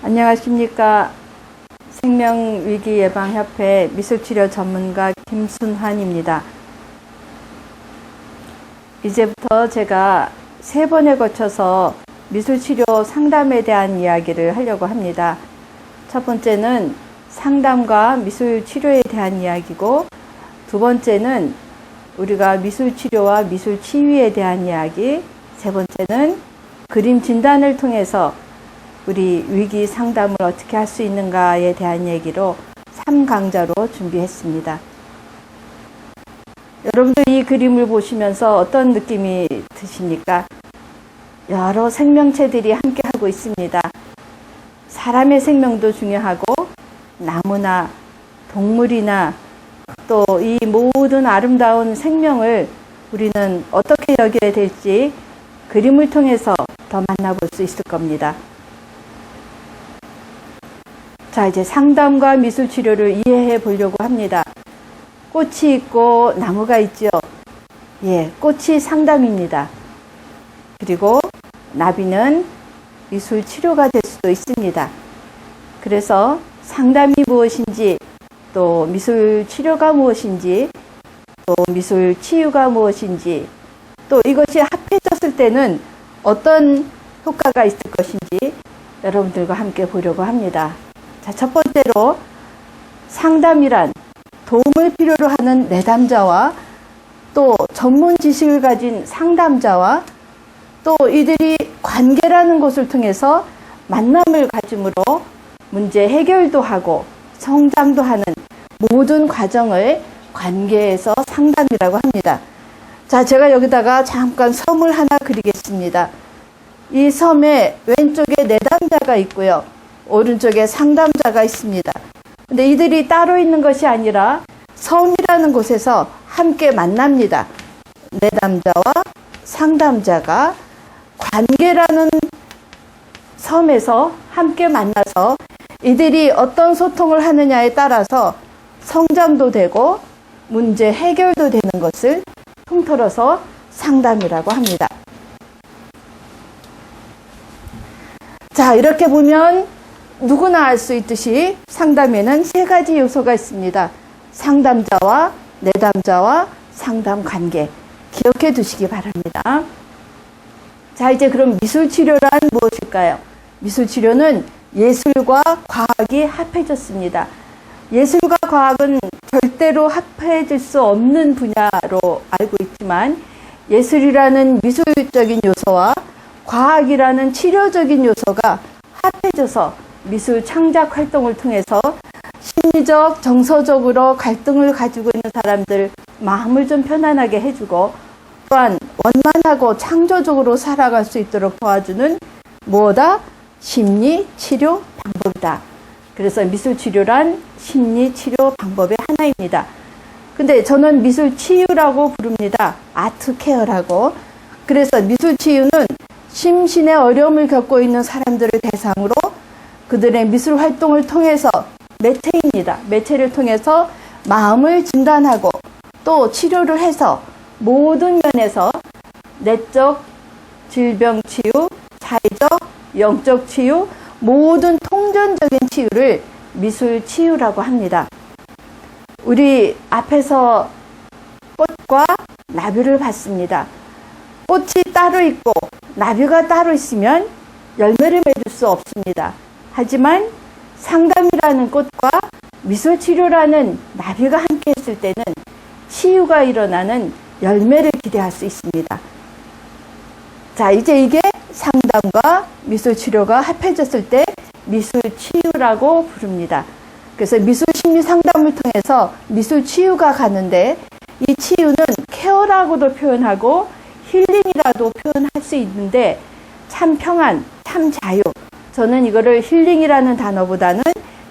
안녕하십니까. 생명위기예방협회 미술치료 전문가 김순환입니다. 이제부터 제가 3번에 거쳐서 미술치료 상담에 대한 이야기를 하려고 합니다. 첫 번째는 상담과 미술치료에 대한 이야기고, 두 번째는 우리가 미술치료와 미술치유에 대한 이야기, 세 번째는 그림 진단을 통해서 우리 위기 상담을 어떻게 할 수 있는가에 대한 얘기로 3강좌로 준비했습니다. 여러분들 이 그림을 보시면서 어떤 느낌이 드십니까? 여러 생명체들이 함께하고 있습니다. 사람의 생명도 중요하고 나무나 동물이나 또 이 모든 아름다운 생명을 우리는 어떻게 여겨야 될지 그림을 통해서 더 만나볼 수 있을 겁니다. 자, 이제 상담과 미술치료를 이해해 보려고 합니다. 꽃이 있고 나무가 있죠. 예, 꽃이 상담입니다. 그리고 나비는 미술치료가 될 수도 있습니다. 그래서 상담이 무엇인지, 또 미술치료가 무엇인지, 또 미술치유가 무엇인지, 또 이것이 합해졌을 때는 어떤 효과가 있을 것인지 여러분들과 함께 보려고 합니다. 자, 첫 번째로 상담이란 도움을 필요로 하는 내담자와 또 전문 지식을 가진 상담자와 또 이들이 관계라는 것을 통해서 만남을 가짐으로 문제 해결도 하고 성장도 하는 모든 과정을 관계에서 상담이라고 합니다. 자, 제가 여기다가 잠깐 섬을 하나 그리겠습니다. 이 섬에 왼쪽에 내담자가 있고요. 오른쪽에 상담자가 있습니다. 근데 이들이 따로 있는 것이 아니라 섬이라는 곳에서 함께 만납니다. 내담자와 상담자가 관계라는 섬에서 함께 만나서 이들이 어떤 소통을 하느냐에 따라서 성장도 되고 문제 해결도 되는 것을 통틀어서 상담이라고 합니다. 자, 이렇게 보면 누구나 알 수 있듯이 상담에는 3가지 요소가 있습니다. 상담자와 내담자와 상담 관계. 기억해 두시기 바랍니다. 자, 이제 그럼 미술치료란 무엇일까요? 미술치료는 예술과 과학이 합해졌습니다. 예술과 과학은 절대로 합해질 수 없는 분야로 알고 있지만, 예술이라는 미술적인 요소와 과학이라는 치료적인 요소가 합해져서 미술 창작 활동을 통해서 심리적, 정서적으로 갈등을 가지고 있는 사람들 마음을 좀 편안하게 해주고, 또한 원만하고 창조적으로 살아갈 수 있도록 도와주는 뭐다? 심리 치료 방법이다. 그래서 미술 치료란 심리 치료 방법의 하나입니다. 근데 저는 미술 치유라고 부릅니다. 아트 케어라고. 그래서 미술 치유는 심신의 어려움을 겪고 있는 사람들을 대상으로 그들의 미술 활동을 통해서 매체입니다. 매체를 통해서 마음을 진단하고 또 치료를 해서 모든 면에서 내적 질병 치유, 사회적, 영적 치유, 모든 통전적인 치유를 미술 치유라고 합니다. 우리 앞에서 꽃과 나비를 봤습니다. 꽃이 따로 있고 나비가 따로 있으면 열매를 맺을 수 없습니다. 하지만 상담이라는 꽃과 미술치료라는 나비가 함께 했을 때는 치유가 일어나는 열매를 기대할 수 있습니다. 자, 이제 이게 상담과 미술치료가 합해졌을 때 미술치유라고 부릅니다. 그래서 미술심리 상담을 통해서 미술치유가 가는데, 이 치유는 케어라고도 표현하고 힐링이라도 표현할 수 있는데, 참 평안, 참 자유. 저는 이거를 힐링이라는 단어보다는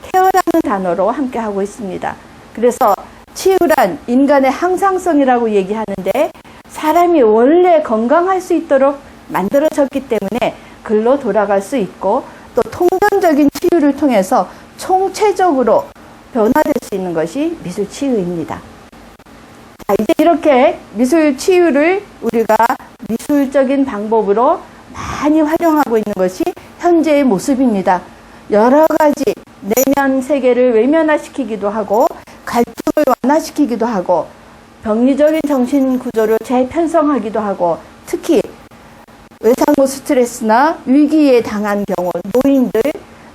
케어라는 단어로 함께 하고 있습니다. 그래서 치유란 인간의 항상성이라고 얘기하는데, 사람이 원래 건강할 수 있도록 만들어졌기 때문에 글로 돌아갈 수 있고, 또 통전적인 치유를 통해서 총체적으로 변화될 수 있는 것이 미술치유입니다. 자, 이제 이렇게 미술치유를 우리가 미술적인 방법으로 많이 활용하고 있는 것이 현재의 모습입니다. 여러 가지 내면 세계를 외면화시키기도 하고 갈등을 완화시키기도 하고 병리적인 정신 구조를 재편성하기도 하고 특히 외상후 스트레스나 위기에 당한 경우 노인들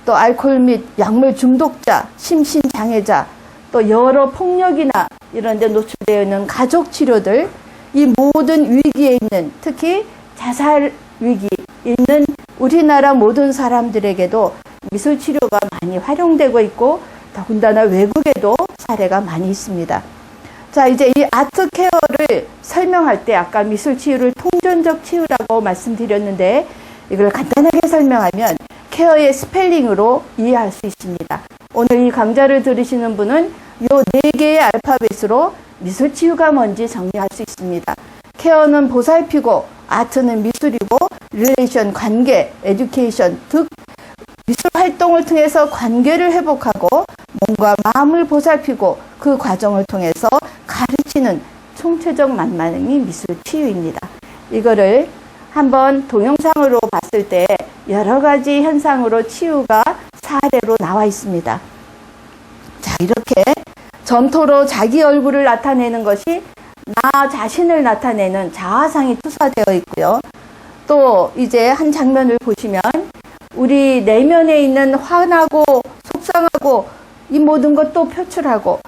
또 알코올 및 약물 중독자, 심신장애자 또 여러 폭력이나 이런 데 노출되어 있는 가족 치료들 이 모든 위기에 있는 특히 자살 위기 있는 우리나라 모든 사람들에게도 미술 치료가 많이 활용되고 있고 더군다나 외국에도 사례가 많이 있습니다. 자, 이제 이 아트 케어를 설명할 때 아까 미술 치유를 통전적 치유라고 말씀드렸는데 이걸 간단하게 설명하면 케어의 스펠링으로 이해할 수 있습니다. 오늘 이 강좌를 들으시는 분은 요 4개의 알파벳으로 미술 치유가 뭔지 정리할 수 있습니다. 케어는 보살피고 아트는 미술이고 릴레이션 관계, 에듀케이션 즉 미술 활동을 통해서 관계를 회복하고 몸과 마음을 보살피고 그 과정을 통해서 가르치는 총체적 만남이 미술 치유입니다. 이거를 한번 동영상으로 봤을 때 여러 가지 현상으로 치유가 사례로 나와 있습니다. 자, 이렇게 점토로 자기 얼굴을 나타내는 것이 나 자신을 나타내는 자아상이 투사되어 있고요. 또 이제 한 장면을 보시면 우리 내면에 있는 화나고 속상하고 이 모든 것도 표출하고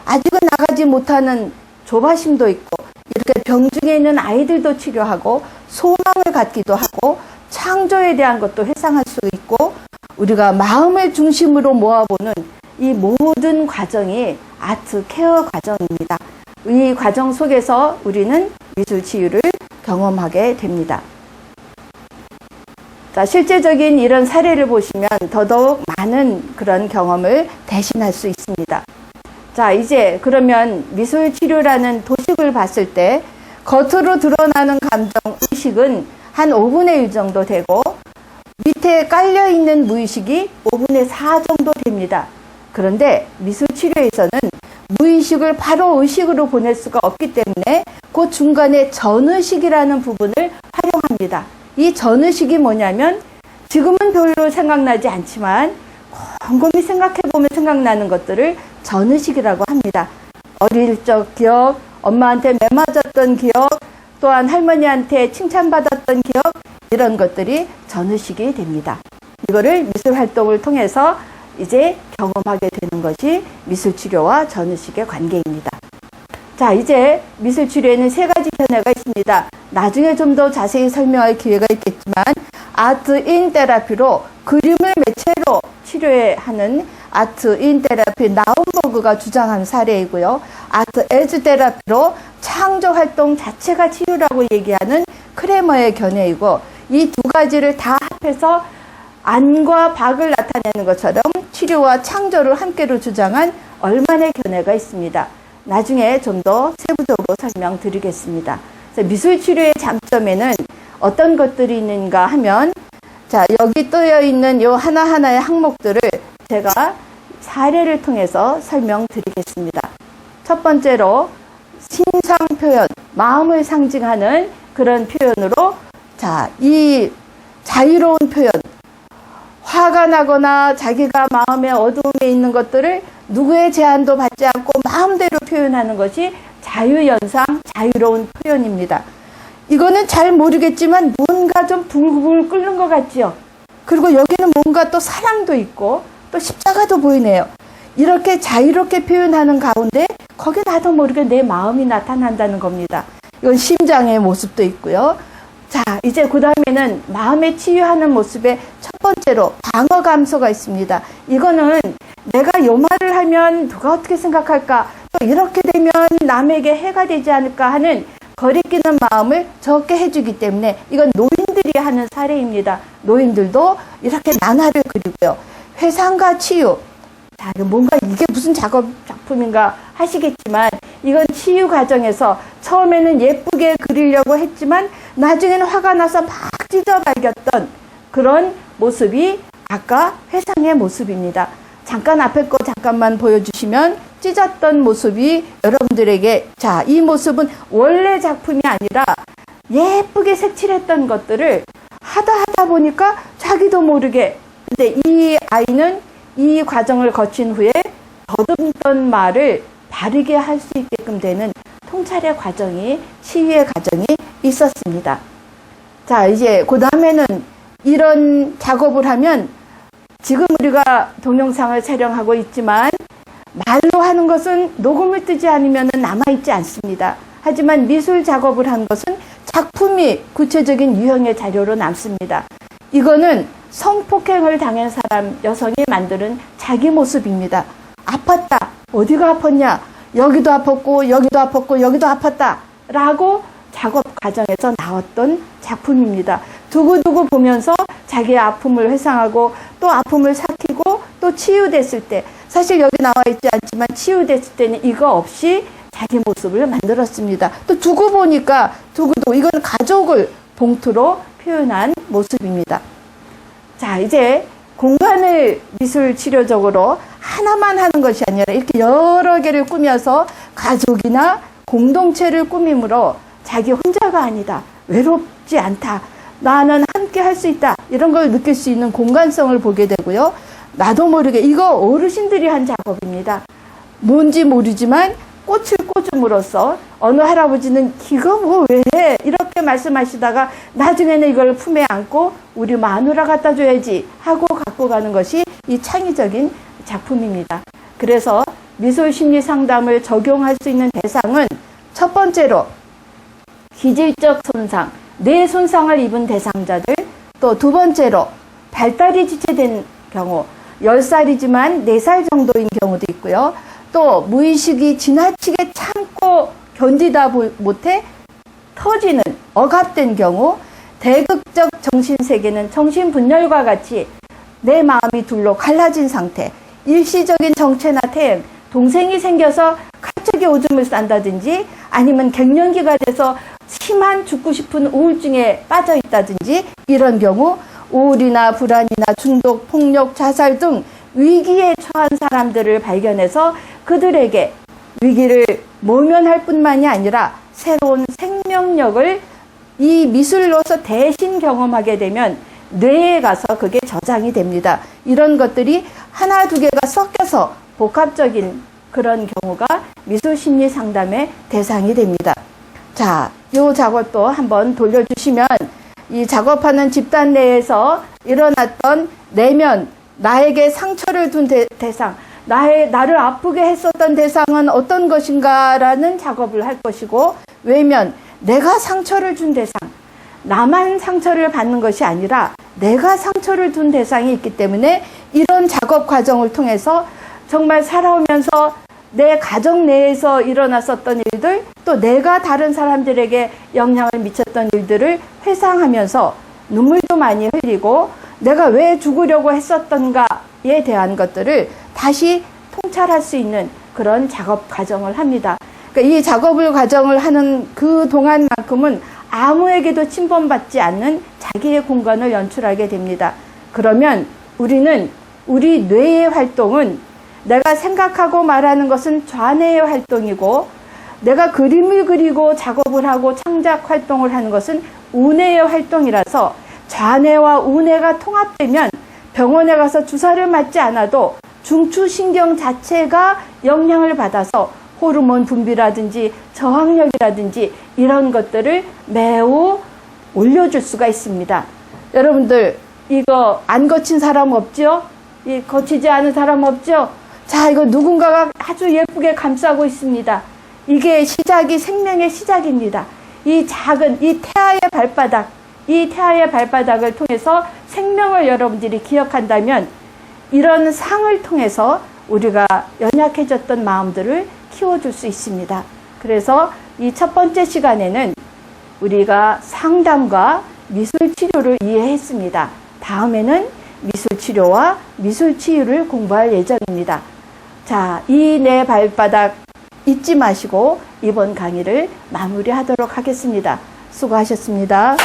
아직은 나가지 못하는 조바심도 있고 이렇게 병중에 있는 아이들도 치료하고 소망을 갖기도 하고 창조에 대한 것도 회상할 수 있고 우리가 마음을 중심으로 모아보는 이 모든 과정이 아트 케어 과정입니다. 이 과정 속에서 우리는 미술 치유를 경험하게 됩니다. 자, 실제적인 이런 사례를 보시면 더더욱 많은 그런 경험을 대신할 수 있습니다. 자, 이제 그러면 미술 치료라는 도식을 봤을 때 겉으로 드러나는 감정, 의식은 한 5분의 1 정도 되고 밑에 깔려있는 무의식이 5분의 4 정도 됩니다. 그런데 미술 치료에서는 무의식을 바로 의식으로 보낼 수가 없기 때문에 그 중간에 전의식이라는 부분을 활용합니다. 이 전의식이 뭐냐면 지금은 별로 생각나지 않지만 곰곰이 생각해보면 생각나는 것들을 전의식이라고 합니다. 어릴 적 기억, 엄마한테 매 맞았던 기억, 또한 할머니한테 칭찬받았던 기억 이런 것들이 전의식이 됩니다. 이거를 미술 활동을 통해서 이제 경험하게 되는 것이 미술치료와 전의식의 관계입니다. 자, 이제 미술치료에는 3가지 견해가 있습니다. 나중에 좀 더 자세히 설명할 기회가 있겠지만 아트 인 테라피로 그림을 매체로 치료하는 아트 인 테라피 나움버그가 주장한 사례이고요. 아트 에즈 테라피로 창조 활동 자체가 치유라고 얘기하는 크레머의 견해이고 이 2가지를 다 합해서 안과 박을 나타내는 것처럼 치료와 창조를 함께로 주장한 얼만의 견해가 있습니다. 나중에 좀 더 세부적으로 설명드리겠습니다. 미술치료의 장점에는 어떤 것들이 있는가 하면 자, 여기 떠여 있는 이 하나하나의 항목들을 제가 사례를 통해서 설명드리겠습니다. 첫 번째로 신상 표현, 마음을 상징하는 그런 표현으로 자, 이 자유로운 표현, 화가 나거나 자기가 마음의 어두움에 있는 것들을 누구의 제한도 받지 않고 마음대로 표현하는 것이 자유연상, 자유로운 표현입니다. 이거는 잘 모르겠지만 뭔가 좀 불불 끓는 것 같지요. 그리고 여기는 뭔가 또 사랑도 있고 또 십자가도 보이네요. 이렇게 자유롭게 표현하는 가운데 거기 나도 모르게 내 마음이 나타난다는 겁니다. 이건 심장의 모습도 있고요. 자, 이제 그 다음에는 마음에 치유하는 모습의 첫 번째로 방어 감소가 있습니다. 이거는 내가 요 말을 하면 누가 어떻게 생각할까, 또 이렇게 되면 남에게 해가 되지 않을까 하는 거리끼는 마음을 적게 해주기 때문에 이건 노인들이 하는 사례입니다. 노인들도 이렇게 만화를 그리고요. 회상과 치유. 자, 뭔가 이게 무슨 작품인가 하시겠지만 이건 치유 과정에서 처음에는 예쁘게 그리려고 했지만 나중에는 화가 나서 막 찢어발겼던 그런 모습이 아까 회상의 모습입니다. 잠깐 앞에 거 잠깐만 보여주시면 찢었던 모습이 여러분들에게 자, 이 모습은 원래 작품이 아니라 예쁘게 색칠했던 것들을 하다 보니까 자기도 모르게 근데 이 아이는 이 과정을 거친 후에 더듬던 말을 바르게 할 수 있게끔 되는 통찰의 과정이, 치유의 과정이 있었습니다. 자, 이제 그 다음에는 이런 작업을 하면 지금 우리가 동영상을 촬영하고 있지만 말로 하는 것은 녹음을 뜨지 않으면 남아있지 않습니다. 하지만 미술 작업을 한 것은 작품이 구체적인 유형의 자료로 남습니다. 이거는 성폭행을 당한 사람, 여성이 만드는 자기 모습입니다. 아팠다. 어디가 아팠냐? 여기도 아팠고 여기도 아팠고 여기도 아팠다. 라고 작업 과정에서 나왔던 작품입니다. 두고두고 보면서 자기의 아픔을 회상하고 또 아픔을 삭히고 또 치유됐을 때, 사실 여기 나와 있지 않지만 치유됐을 때는 이거 없이 자기 모습을 만들었습니다. 또 두고 보니까 두고도 이건 가족을 봉투로 표현한 모습입니다. 자, 이제 공간을 미술 치료적으로 하나만 하는 것이 아니라 이렇게 여러 개를 꾸며서 가족이나 공동체를 꾸밈으로 자기 혼자가 아니다, 외롭지 않다, 나는 함께 할 수 있다, 이런 걸 느낄 수 있는 공간성을 보게 되고요. 나도 모르게 이거 어르신들이 한 작업입니다. 뭔지 모르지만 꽃을 꽂음으로써 어느 할아버지는 이거 뭐 왜 해? 이렇게 말씀하시다가 나중에는 이걸 품에 안고 우리 마누라 갖다 줘야지 하고 갖고 가는 것이 이 창의적인 작품입니다. 그래서 미술 심리 상담을 적용할 수 있는 대상은 첫 번째로 기질적 손상, 뇌 손상을 입은 대상자들, 또 두 번째로 발달이 지체된 경우, 10살이지만 4살 정도인 경우도 있고요. 또 무의식이 지나치게 참고 견디다 못해 터지는, 억압된 경우, 대극적 정신세계는 정신분열과 같이 내 마음이 둘로 갈라진 상태, 일시적인 정체나 퇴행, 동생이 생겨서 갑자기 오줌을 싼다든지 아니면 갱년기가 돼서 심한 죽고 싶은 우울증에 빠져 있다든지, 이런 경우 우울이나 불안이나 중독, 폭력, 자살 등 위기에 처한 사람들을 발견해서 그들에게 위기를 모면할 뿐만이 아니라 새로운 생명력을 이 미술로서 대신 경험하게 되면 뇌에 가서 그게 저장이 됩니다. 이런 것들이 하나 두 개가 섞여서 복합적인 그런 경우가 미술 심리 상담의 대상이 됩니다. 자, 이 작업도 한번 돌려주시면 이 작업하는 집단 내에서 일어났던 내면, 나에게 상처를 둔 대상, 나를 아프게 했었던 대상은 어떤 것인가라는 작업을 할 것이고, 외면, 내가 상처를 준 대상, 나만 상처를 받는 것이 아니라 내가 상처를 둔 대상이 있기 때문에 이런 작업 과정을 통해서 정말 살아오면서 내 가정 내에서 일어났었던 일들, 또 내가 다른 사람들에게 영향을 미쳤던 일들을 회상하면서 눈물도 많이 흘리고 내가 왜 죽으려고 했었던가에 대한 것들을 다시 통찰할 수 있는 그런 작업 과정을 합니다. 그러니까 이 작업을 과정을 하는 그 동안만큼은 아무에게도 침범받지 않는 자기의 공간을 연출하게 됩니다. 그러면 우리는 우리 뇌의 활동은, 내가 생각하고 말하는 것은 좌뇌의 활동이고, 내가 그림을 그리고 작업을 하고 창작 활동을 하는 것은 우뇌의 활동이라서 좌뇌와 우뇌가 통합되면 병원에 가서 주사를 맞지 않아도 중추신경 자체가 영향을 받아서 호르몬 분비라든지 저항력이라든지 이런 것들을 매우 올려줄 수가 있습니다. 여러분들 이거 안 거친 사람 없죠? 이 거치지 않은 사람 없죠? 자, 이거 누군가가 아주 예쁘게 감싸고 있습니다. 이게 시작이 생명의 시작입니다. 이 작은 이 태아의 발바닥, 이 태아의 발바닥을 통해서 생명을 여러분들이 기억한다면 이런 상을 통해서 우리가 연약해졌던 마음들을 키워줄 수 있습니다. 그래서 이 첫 번째 시간에는 우리가 상담과 미술 치료를 이해했습니다. 다음에는 미술 치료와 미술 치유를 공부할 예정입니다. 자, 이 내 발바닥 잊지 마시고 이번 강의를 마무리하도록 하겠습니다. 수고하셨습니다.